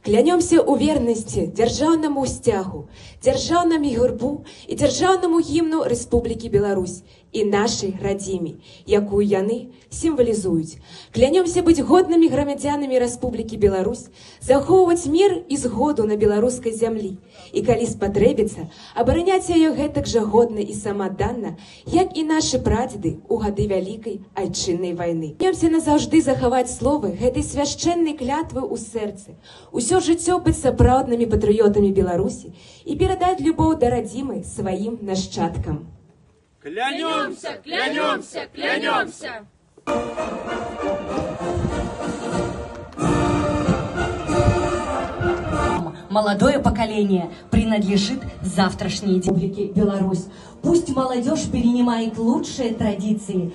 Клянемся у верности державному стягу, державному гербу и державному гимну Республики Беларусь и нашей родиме, якую яны символизуют. Клянемся быть годными громадянами Республики Беларусь, захоўваць мир и згоду на беларускай зямлі, и калі спатрэбіцца, абараняць яе гэтак жа годна и самаданна, як и наши прадзеды у гады вялікай айчыннай вайны. Клянемся назаўжды захаваць словы гэтай свяшчэннай клятвы ў сэрцы, усё жыццё быць сапраўднымі патрыётамі Беларусі и перадаць любоў да радзімы сваім нашчадкам. Клянемся, клянемся, клянемся! Молодое поколение принадлежит завтрашней Республике Беларусь. Пусть молодежь перенимает лучшие традиции.